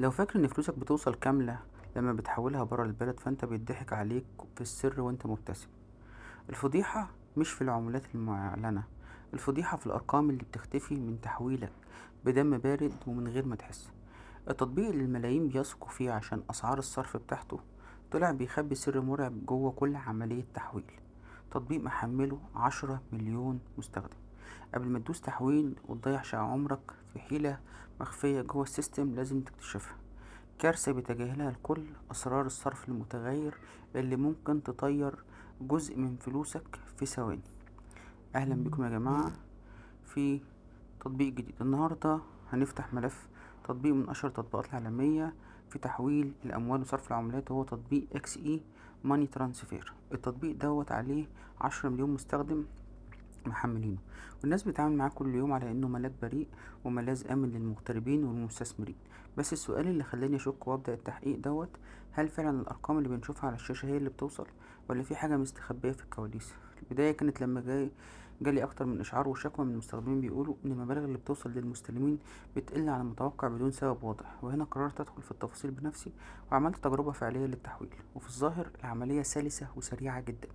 لو فاكر ان فلوسك بتوصل كاملة لما بتحولها برا البلد، فانت بيضحك عليك في السر وانت مبتسم. الفضيحة مش في العملات المعلنة، الفضيحة في الأرقام اللي بتختفي من تحويلك بدم بارد ومن غير ما تحس. التطبيق اللي الملايين بيثقوا فيه عشان أسعار الصرف بتاعته طلع بيخبي سر مرعب جوه كل عملية تحويل. تطبيق محمله 10 مليون مستخدم. قبل ما تدوس تحويل وتضيع عمرك في حيلة مخفية جوه السيستم لازم تكتشفها. كارثة بيتجاهلها الكل: أسرار الصرف المتغير اللي ممكن تطير جزء من فلوسك في ثواني. أهلا بكم يا جماعة في تطبيق جديد. النهاردة هنفتح ملف تطبيق من أشهر التطبيقات العالمية في تحويل الأموال وصرف العملات، وهو تطبيق اكس اي ماني ترانسفير. التطبيق دوت عليه 10 مليون مستخدم محملينه، والناس بتتعامل معاه كل يوم على انه ملاك بريء وملاذ امن للمغتربين والمستثمرين. بس السؤال اللي خلاني اشك وابدا التحقيق دوت: هل فعلا الارقام اللي بنشوفها على الشاشه هي اللي بتوصل، ولا في حاجه مستخبيه في الكواليس؟ البدايه كانت لما جالي اكتر من اشعار وشكوى من المستخدمين بيقولوا ان المبالغ اللي بتوصل للمستلمين بتقل عن المتوقع بدون سبب واضح. وهنا قررت ادخل في التفاصيل بنفسي وعملت تجربه فعليه للتحويل، وفي الظاهر العمليه سلسه وسريعه جدا.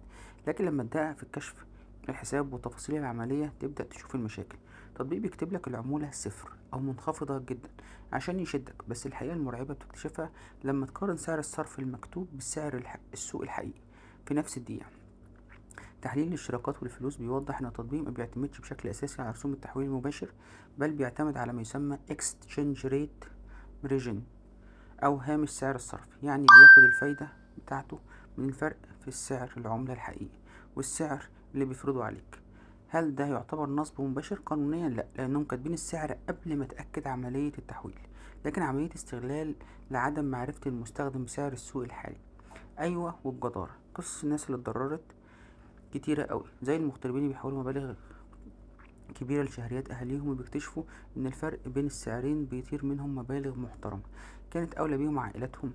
لكن لما تدقق في الكشف الحساب والتفاصيل العملية تبدأ تشوف المشاكل. تطبيق بيكتب لك العمولة صفر أو منخفضة جدا عشان يشدك، بس الحقيقة المرعبة بتكتشفها لما تقارن سعر الصرف المكتوب بالسعر السوق الحقيقي في نفس الدقيقة. تحليل الاشتراكات والفلوس بيوضح ان التطبيق ما بيعتمدش بشكل اساسي على رسوم التحويل المباشر، بل بيعتمد على ما يسمى exchange rate margin او هامش سعر الصرف. يعني بياخد الفايدة بتاعته من الفرق في السعر العملة الحقيقي والسعر اللي بيفرضه عليك. هل ده يعتبر نصب مباشر؟ قانونيا لا، لانهم كاتبين السعر قبل ما تأكد عملية التحويل، لكن عملية استغلال لعدم معرفة المستخدم بسعر السوق الحالي. ايوه، والجدارة. قصص الناس اللي اتضررت كتيرة قوي، زي المغتربين اللي بيحولوا مبالغ كبيرة لشهريات أهاليهم وبيكتشفوا إن الفرق بين السعرين بيطير منهم مبالغ محترمة كانت أولى بيهم عائلاتهم.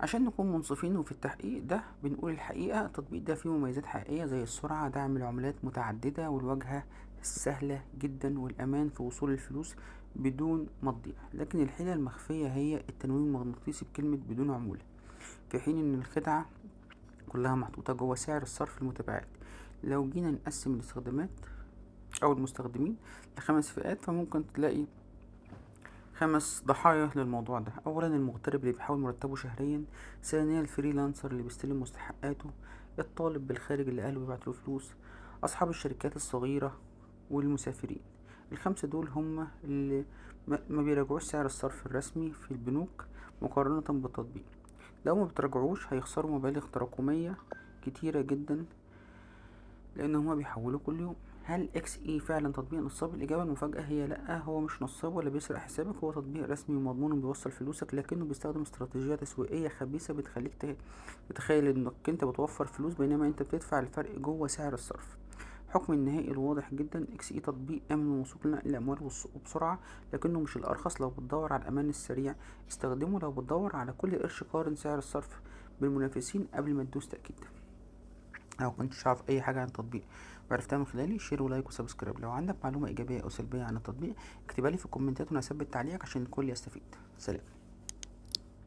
عشان نكون منصفين وفي التحقيق ده بنقول الحقيقة، التطبيق ده فيه مميزات حقيقية زي السرعة، دعم العملات متعددة، والواجهة السهلة جدا، والأمان في وصول الفلوس بدون ما تضيع. لكن الحيلة المخفية هي التنويم المغناطيسي بكلمة بدون عمولة، في حين إن الخدعة كلها محطوطة جوه سعر الصرف المتباعد. لو جينا نقسم الاستخدامات أو المستخدمين لخمس فئات، فممكن تلاقي 5 ضحايا للموضوع ده. أولا المغترب اللي بيحاول مرتبه شهريا، ثانيا الفريلانسر اللي بيستلم مستحقاته، الطالب بالخارج اللي أهله بيبعتله فلوس، أصحاب الشركات الصغيرة، والمسافرين. الخمسة دول هم اللي ما بيراجعوش سعر الصرف الرسمي في البنوك مقارنة بالتطبيق. لو ما بتراجعوش هيخسروا مبالغ تراكمية كتيرة جدا لان هما بيحولوا كل يوم. هل اكس اي فعلا تطبيق نصاب؟ الاجابه المفاجاه هي لا، هو مش نصاب ولا بيسرق حسابك، هو تطبيق رسمي ومضمون وبيوصل فلوسك، لكنه بيستخدم استراتيجيه تسويقيه خبيثه بتخليك تتخيل انك انت بتوفر فلوس بينما انت بتدفع الفرق جوه سعر الصرف. حكم النهائي الواضح جدا: اكس اي تطبيق امن وموثوق لنقل الاموال وبسرعه، لكنه مش الارخص. لو بتدور على الامان السريع استخدمه، لو بتدور على كل قرش قارن سعر الصرف بالمنافسين قبل ما تدوس تاكيد. لو كنتش عارف اي حاجه عن التطبيق وعرفتها من خلالي، شير ولايك وسبسكرايب. لو عندك معلومه ايجابيه او سلبيه عن التطبيق اكتبها لي في الكومنتات وانا هثبت تعليقك عشان الكل يستفيد. سلام.